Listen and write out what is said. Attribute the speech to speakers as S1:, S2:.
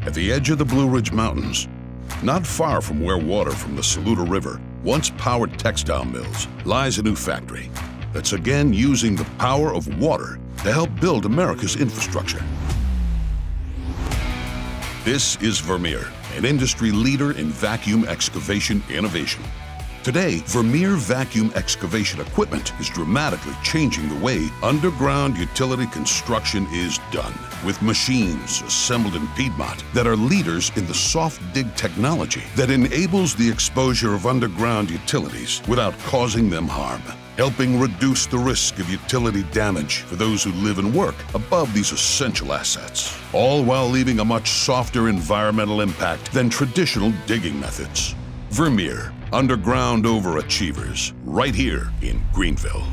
S1: At the edge of the Blue Ridge Mountains, not far from where water from the Saluda River once powered textile mills, lies a new factory that's again using the power of water to help build America's infrastructure. This is Vermeer, an industry leader in vacuum excavation innovation. Today, Vermeer vacuum excavation equipment is dramatically changing the way underground utility construction is done, with machines assembled in Piedmont that are leaders in the soft dig technology that enables the exposure of underground utilities without causing them harm, helping reduce the risk of utility damage for those who live and work above these essential assets, all while leaving a much softer environmental impact than traditional digging methods. Vermeer, underground overachievers, right here in Greenville.